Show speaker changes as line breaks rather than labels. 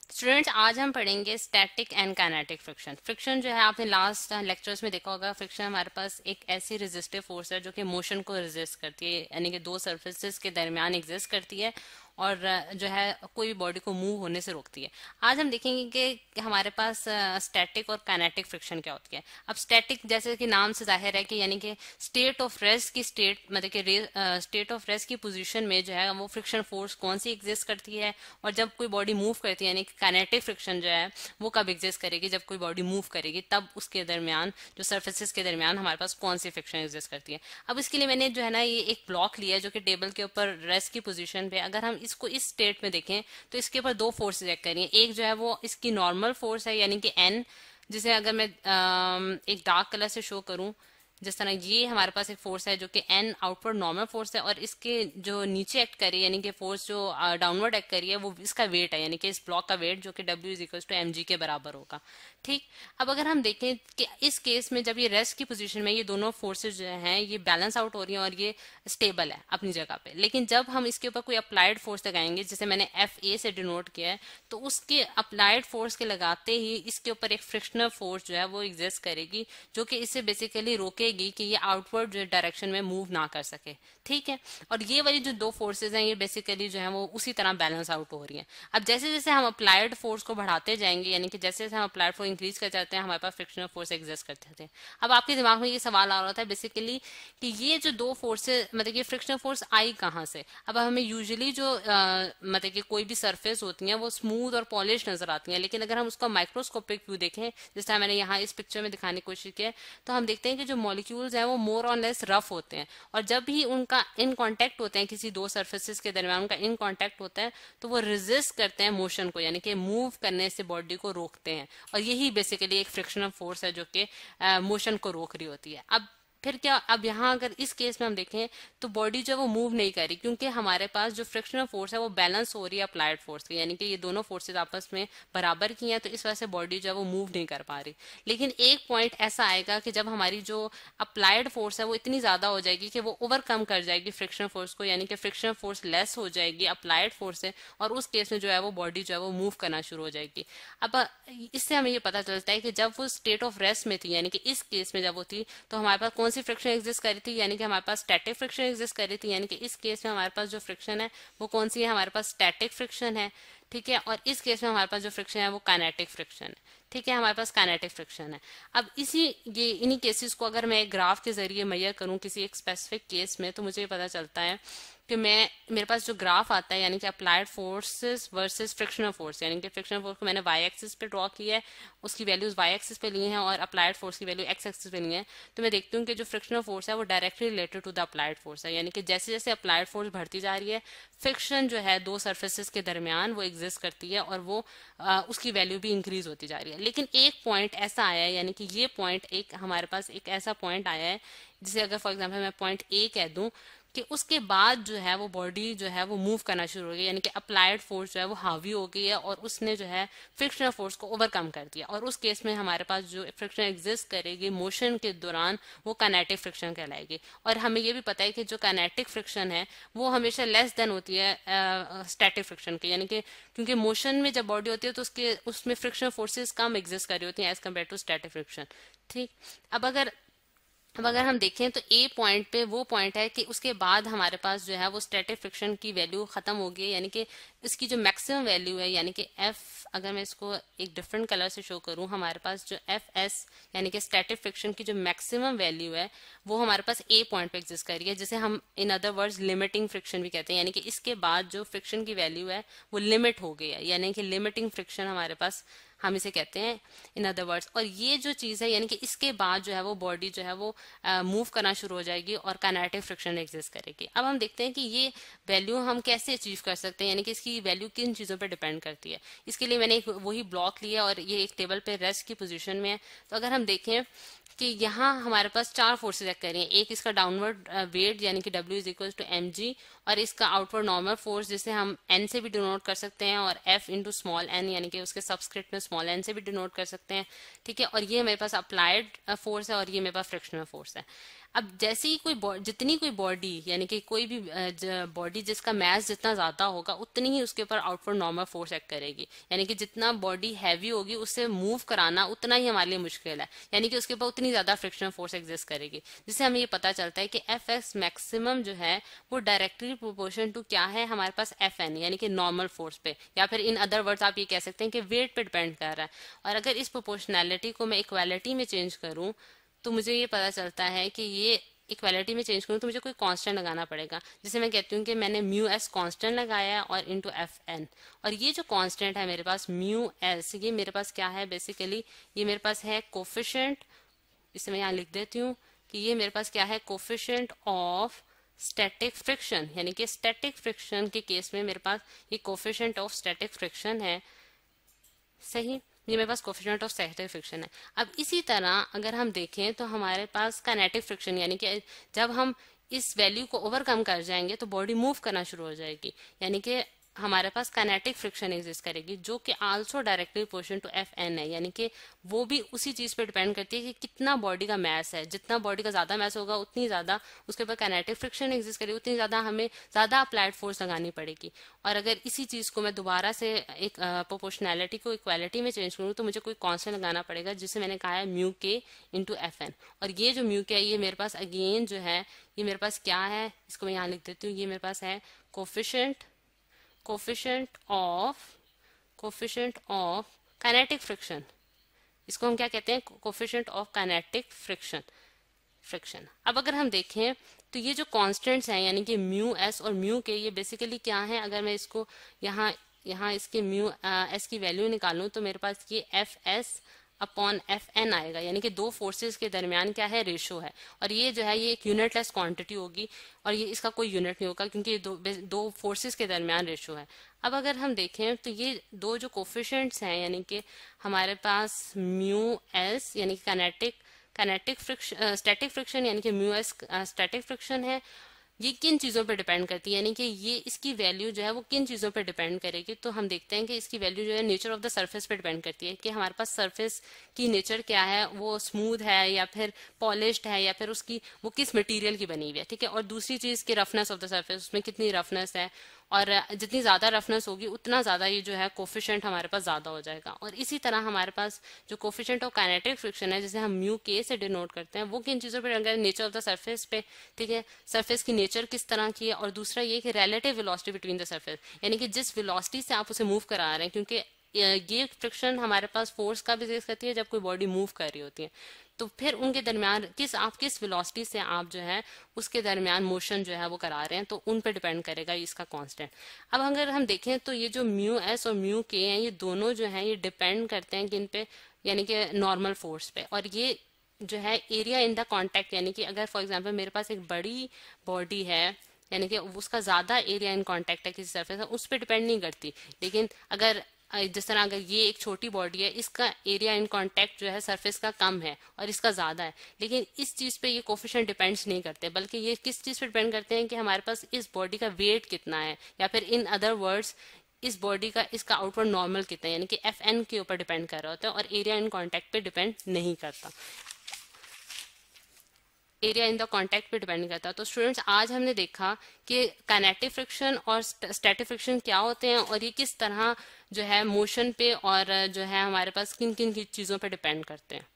Students, आज हम पढ़ेंगे static and kinetic friction. Friction जो है, आपने लास्ट लेक्चर्स में देखा होगा, फ्रिक्शन हमारे पास एक ऐसी रेजिस्टिव फोर्स है जो कि मोशन को रेजिस्ट करती है, यानी कि दो सरफेसेस के दरमियान एग्जिस्ट करती है और जो है कोई भी बॉडी को मूव होने से रोकती है। आज हम देखेंगे कि हमारे पास स्टैटिक और काइनेटिक फ्रिक्शन क्या होती है। अब स्टैटिक जैसे कि नाम से जाहिर है कि यानी कि स्टेट ऑफ रेस्ट की स्टेट, मतलब कि स्टेट ऑफ रेस्ट की पोजीशन में जो है वो फ्रिक्शन फोर्स कौन सी एग्जिस्ट करती है, और जब कोई बॉडी मूव करती है यानी कि काइनेटिक फ्रिक्शन जो है वो कब एग्जिस्ट करेगी, जब कोई बॉडी मूव करेगी तब उसके दरमियान जो सर्फेसिस के दरमियान हमारे पास कौन सी फ्रिक्शन एग्जिस्ट करती है। अब इसके लिए मैंने जो है ना ये एक ब्लॉक लिया है जो कि टेबल के ऊपर रेस्ट की पोजीशन पे, अगर हम इसको इस स्टेट में देखें तो इसके ऊपर दो फोर्सेज एक्ट करिए। एक जो है वो इसकी नॉर्मल फोर्स है यानी कि एन, जिसे अगर मैं एक डार्क कलर से शो करूं, जिस तरह ये हमारे पास एक फोर्स है जो कि एन आउटवर्ड नॉर्मल फोर्स है, और इसके जो नीचे एक्ट करी यानी कि फोर्स जो डाउनवर्ड एक्ट करी है वो इसका वेट है, यानी कि इस ब्लॉक का वेट जो कि W is equal to mg के बराबर होगा। ठीक, अब अगर हम देखें कि इस केस में जब ये रेस्ट की पोजीशन में ये दोनों फोर्सेज जो हैं ये बैलेंस आउट हो रही हैं और ये स्टेबल है अपनी जगह पे, लेकिन जब हम इसके ऊपर कोई अप्लाइड फोर्स लगाएंगे जिसे मैंने FA से डिनोट किया है, तो उसके अप्लाइड फोर्स के लगाते ही इसके ऊपर एक फ्रिक्शनल फोर्स जो है वो एग्जिस्ट करेगी जो कि इसे बेसिकली रोकेगी कि ये आउटवर्ड जो डायरेक्शन में मूव ना कर सके। ठीक है, और ये वाली जो दो फोर्सेज हैं ये बेसिकली जो है वो उसी तरह बैलेंस आउट हो रही हैं। अब जैसे जैसे हम अप्लाइड फोर्स को बढ़ाते जाएंगे, यानी कि जैसे जैसे हम अप्लाइड फोर्स इंक्रीज कर जाते हैं, हमारे पास फ्रिक्शनल फोर्स एग्जिस्ट करते थे। अब आपके दिमाग में ये सवाल आ रहा था बेसिकली कि ये जो दो फोर्सेज, मतलब कि फ्रिक्शनल फोर्स आई कहाँ से। अब हमें यूजुअली जो मतलब कि कोई भी सरफेस होती है वो स्मूथ और पॉलिश नजर आती है, लेकिन अगर हम उसका माइक्रोस्कोपिक व्यू देखें, जिस तरह मैंने यहाँ इस पिक्चर में दिखाने की कोशिश की है, तो हम देखते हैं कि जो मॉलिक्यूल्स हैं वो मोर और लेस रफ होते हैं, और जब भी उनका इन कांटेक्ट होते हैं, किसी दो सरफेसेस के दरमियान उनका इन कांटेक्ट होता है, तो वो रेजिस्ट करते हैं मोशन को, यानी कि मूव करने से बॉडी को रोकते हैं, और यही बेसिकली एक फ्रिक्शनल फोर्स है जो कि मोशन को रोक रही होती है। अब फिर क्या, अब यहाँ अगर इस केस में हम देखें तो बॉडी जो है वो मूव नहीं कर रही, क्योंकि हमारे पास जो फ्रिक्शनल फोर्स है वो बैलेंस हो रही है अप्लाइड फोर्स की, यानी कि ये दोनों फोर्सेज आपस में बराबर की हैं, तो इस वजह से बॉडी जो है वो मूव नहीं कर पा रही। लेकिन एक पॉइंट ऐसा आएगा कि जब हमारी जो अप्लाइड फोर्स है वो इतनी ज्यादा हो जाएगी कि वो ओवरकम कर जाएगी फ्रिक्शनल फोर्स को, यानी कि फ्रिक्शनल फोर्स लेस हो जाएगी अप्लाइड फोर्स से, और उस केस में जो है वो बॉडी जो है वो मूव करना शुरू हो जाएगी। अब इससे हमें ये पता चलता है कि जब वो स्टेट ऑफ रेस्ट में थी, यानी कि इस केस में जब वो थी, तो हमारे पास कौन सी फ्रिक्शन एग्जिस्ट कर रही थी, यानी कि हमारे पास स्टैटिक फ्रिक्शन एग्जिस्ट कर रही थी, यानी कि इस केस में हमारे पास जो फ्रिक्शन है वो कौन सी है, हमारे पास स्टैटिक फ्रिक्शन है। ठीक है, और इस केस में हमारे पास जो फ्रिक्शन है वो काइनेटिक फ्रिक्शन है। ठीक है, हमारे पास काइनेटिक फ्रिक्शन है। अब ये इन्हीं केसेस को अगर मैं एक ग्राफ के जरिए मेजर करूं किसी एक स्पेसिफिक केस में, तो मुझे पता चलता है कि मेरे पास जो ग्राफ आता है, यानी कि applied forces versus frictional force, यानी कि फ्रिक्शनल फोर्स को मैंने वाई एक्सिस पे ड्रॉ किया है, उसकी वैल्यूज वाई एक्सिस पे ली हैं, और अप्लाइड फोर्स की वैल्यू एक्स एक्सिस पे ली है, तो मैं देखती हूँ कि जो फ्रिक्शनल फोर्स है वो directly related to the applied force है, यानी कि जैसे जैसे अप्लाइड फोर्स बढ़ती जा रही है, फ्रिक्शन जो है दो सर्फेसिस के दरमियान वो एग्जिस्ट करती है, और वो उसकी वैल्यू भी इंक्रीज होती जा रही है। लेकिन एक पॉइंट ऐसा आया है, यानी कि ये पॉइंट एक हमारे पास एक ऐसा पॉइंट आया है जिसे अगर फॉर एग्जाम्पल मैं पॉइंट ए कह दूं, कि उसके बाद जो है वो बॉडी जो है वो मूव करना शुरू हो गई, यानी कि अप्लाइड फोर्स जो है वो हावी हो गई है, और उसने जो है फ्रिक्शनल फोर्स को ओवरकम कर दिया, और उस केस में हमारे पास जो फ्रिक्शन एग्जिस्ट करेगी मोशन के दौरान वो काइनेटिक फ्रिक्शन कहलाएगी। और हमें ये भी पता है कि जो काइनेटिक फ्रिक्शन है वो हमेशा लेस देन होती है स्टैटिक फ्रिक्शन की, यानी कि क्योंकि मोशन में जब बॉडी होती है तो उसमें फ्रिक्शनल फोर्सेज कम एग्जिस्ट कर रही होती हैं as compared to static friction. ठीक, अब अगर हम देखें तो ए पॉइंट पे वो पॉइंट है कि उसके बाद हमारे पास जो है वो स्टैटिक फ्रिक्शन की वैल्यू खत्म हो गई है, यानी कि इसकी जो मैक्सिमम वैल्यू है, यानी कि एफ, अगर मैं इसको एक डिफरेंट कलर से शो करूं, हमारे पास जो एफ एस यानी कि स्टैटिक फ्रिक्शन की जो मैक्सिमम वैल्यू है वो हमारे पास ए पॉइंट पे एग्जिस्ट कर रही है, जिसे हम in other words limiting friction भी कहते हैं, यानी कि इसके बाद जो फ्रिक्शन की वैल्यू है वो लिमिट हो गई है, यानी कि लिमिटिंग फ्रिक्शन हमारे पास हम इसे कहते हैं इन अदर वर्ड्स। और ये जो चीज है, यानी कि इसके बाद जो है वो बॉडी जो है वो मूव करना शुरू हो जाएगी और काइनेटिक फ्रिक्शन एग्जिस्ट करेगी। अब हम देखते हैं कि ये वैल्यू हम कैसे अचीव कर सकते हैं, यानी कि इसकी वैल्यू किन चीजों पर डिपेंड करती है। इसके लिए मैंने एक वही ब्लॉक लिया और ये एक टेबल पे रेस्ट की पोजीशन में है। तो अगर हम देखें कि यहाँ हमारे पास चार फोर्सेज एक्ट कर रही हैं, एक इसका डाउनवर्ड वेट यानी कि W is equal to mg, और इसका आउटवर्ड नॉर्मल फोर्स जिसे हम n से भी डिनोट कर सकते हैं, और F इंटू स्मॉल n यानी कि उसके सबस्क्रिप्ट में स्मॉल n से भी डिनोट कर सकते हैं। ठीक है, और ये मेरे पास अप्लाइड फोर्स है और ये मेरे पास फ्रिक्शनल फोर्स है। अब जैसे ही जितनी कोई बॉडी यानी कि कोई भी बॉडी जिसका मास जितना ज्यादा होगा उतनी ही उसके ऊपर आउटवर्ड नॉर्मल फोर्स एक्ट करेगी, यानी कि जितना बॉडी हैवी होगी उससे मूव कराना उतना ही हमारे लिए मुश्किल है, यानी कि उसके ऊपर उतनी ज्यादा फ्रिक्शन फोर्स एग्जिस्ट करेगी, जिससे हमें ये पता चलता है कि एफ एक्स मैक्सिमम जो है वो डायरेक्टली प्रोपोर्शन टू क्या है हमारे पास एफ एन, यानी कि नॉर्मल फोर्स पे, या फिर इन अदर वर्ड्स आप ये कह सकते हैं कि वेट पे डिपेंड कर रहा है। और अगर इस प्रोपोर्शनैलिटी को मैं इक्वालिटी में चेंज करूं तो मुझे ये पता चलता है कि ये इक्वालिटी में चेंज करूँ तो मुझे कोई कांस्टेंट लगाना पड़ेगा, जिसे मैं कहती हूँ कि मैंने म्यू एस कांस्टेंट लगाया और इनटू एफ एन, और ये जो कांस्टेंट है मेरे पास म्यू एस, ये मेरे पास क्या है बेसिकली, ये मेरे पास है कोफिशिएंट, इसे मैं यहाँ लिख देती हूँ कि ये मेरे पास क्या है कोफिशिएंट ऑफ स्टैटिक फ्रिक्शन, यानी कि स्टैटिक फ्रिक्शन के केस में मेरे पास ये कोफिशिएंट ऑफ स्टैटिक फ्रिक्शन है, सही, ये मेरे पास कोफिशिएंट ऑफ स्टैटिक फ्रिक्शन है। अब इसी तरह अगर हम देखें तो हमारे पास काइनेटिक फ्रिक्शन, यानी कि जब हम इस वैल्यू को ओवरकम कर जाएंगे तो बॉडी मूव करना शुरू हो जाएगी, यानी कि हमारे पास काइनेटिक फ्रिक्शन एग्जिस्ट करेगी जो कि also directly proportional to F N है, यानी कि वो भी उसी चीज पे डिपेंड करती है कि कितना बॉडी का मास है, जितना बॉडी का ज्यादा मास होगा उतनी ज्यादा उसके ऊपर काइनेटिक फ्रिक्शन एग्जिस्ट करेगी, उतनी ज्यादा हमें ज्यादा अप्लाइड फोर्स लगानी पड़ेगी। और अगर इसी चीज को मैं दोबारा से एक प्रोपोर्शनैलिटी को इक्वालिटी में चेंज करूँ तो मुझे कोई कांस्टेंट लगाना पड़ेगा, जिसे मैंने कहा है म्यू के इंटू एफ एन, और ये जो म्यू के है ये मेरे पास अगेन जो है ये मेरे पास क्या है, इसको मैं यहाँ लिख देती हूँ, ये मेरे पास है कोफिशिएंट ऑफ काइनेटिक फ्रिक्शन, इसको हम क्या कहते हैं कोफिशिएंट ऑफ काइनेटिक फ्रिक्शन। अब अगर हम देखें तो ये जो कांस्टेंट्स हैं यानी कि म्यू एस और म्यू के, ये बेसिकली क्या है, अगर मैं इसको यहाँ इसके म्यू एस की वैल्यू निकालूं तो मेरे पास ये F S upon F N आएगा, यानी कि दो फोर्सेस के दरमियान क्या है रेशो है, और ये जो है ये एक यूनिटलेस क्वांटिटी होगी और ये इसका कोई यूनिट नहीं होगा क्योंकि ये दो फोर्सेस के दरमियान रेशो है। अब अगर हम देखें तो ये दो जो कोफिशिएंट्स हैं यानी कि हमारे पास म्यू एस यानी कि स्टैटिक फ्रिक्शन यानी कि म्यू एस स्टैटिक फ्रिक्शन है, ये किन चीजों पर डिपेंड करती है, यानी कि ये इसकी वैल्यू जो है वो किन चीजों पर डिपेंड करेगी, तो हम देखते हैं कि इसकी वैल्यू जो है नेचर ऑफ द सरफेस पे डिपेंड करती है कि हमारे पास सरफेस की नेचर क्या है, वो स्मूथ है या फिर पॉलिश्ड है या फिर उसकी वो किस मटेरियल की बनी हुई है, ठीक है। और दूसरी चीज की रफनेस ऑफ द सरफेस, उसमें कितनी रफनेस है, और जितनी ज्यादा रफनेस होगी उतना ज्यादा ये जो है कोफिशिएंट हमारे पास ज्यादा हो जाएगा। और इसी तरह हमारे पास जो कोफिशिएंट ऑफ काइनेटिक फ्रिक्शन है जिसे हम म्यू के से डिनोट करते हैं, वो किन चीजों पर depend, nature of the surface पे, ठीक है, सरफेस की नेचर किस तरह की है, और दूसरा ये कि relative velocity between the surface, यानी कि जिस वेलोसिटी से आप उसे मूव करा रहे हैं, क्योंकि ये फ्रिक्शन हमारे पास फोर्स का भी एग्जिस्ट करती है जब कोई बॉडी मूव कर रही होती है, तो फिर उनके दरमियान किस वेलोसिटी से आप जो है उसके दरमियान मोशन जो है वो करा रहे हैं, तो उन पे डिपेंड करेगा इसका कांस्टेंट। अब अगर हम देखें तो ये जो म्यू एस और म्यू के हैं ये दोनों जो हैं ये डिपेंड करते हैं किन पे, यानी कि नॉर्मल फोर्स पे, और ये जो है एरिया इन द कॉन्टेक्ट, यानी कि अगर फॉर एग्जाम्पल मेरे पास एक बड़ी बॉडी है यानी कि उसका ज्यादा एरिया इन कॉन्टेक्ट है किसी सरफेस, उस पर डिपेंड नहीं करती, लेकिन अगर जिस तरह अगर ये एक छोटी बॉडी है इसका एरिया इन कांटेक्ट जो है सरफेस का कम है और इसका ज्यादा है, लेकिन इस चीज पे ये कोफिशिएंट डिपेंड्स नहीं करते, बल्कि ये किस चीज पे डिपेंड करते हैं कि हमारे पास इस बॉडी का वेट कितना है, या फिर इन अदर वर्ड्स इस बॉडी का इसका आउटवर्ड नॉर्मल कितना है, यानी कि एफ एन के ऊपर डिपेंड कर रहा होता है, और एरिया इन कॉन्टेक्ट पे डिपेंड नहीं करता, एरिया इन द कॉन्टेक्ट पे डिपेंड करता है। तो स्टूडेंट्स आज हमने देखा कि काइनेटिक फ्रिक्शन और स्टैटिक फ्रिक्शन क्या होते हैं और ये किस तरह जो है मोशन पे और जो है हमारे पास किन किन चीजों पे डिपेंड करते हैं।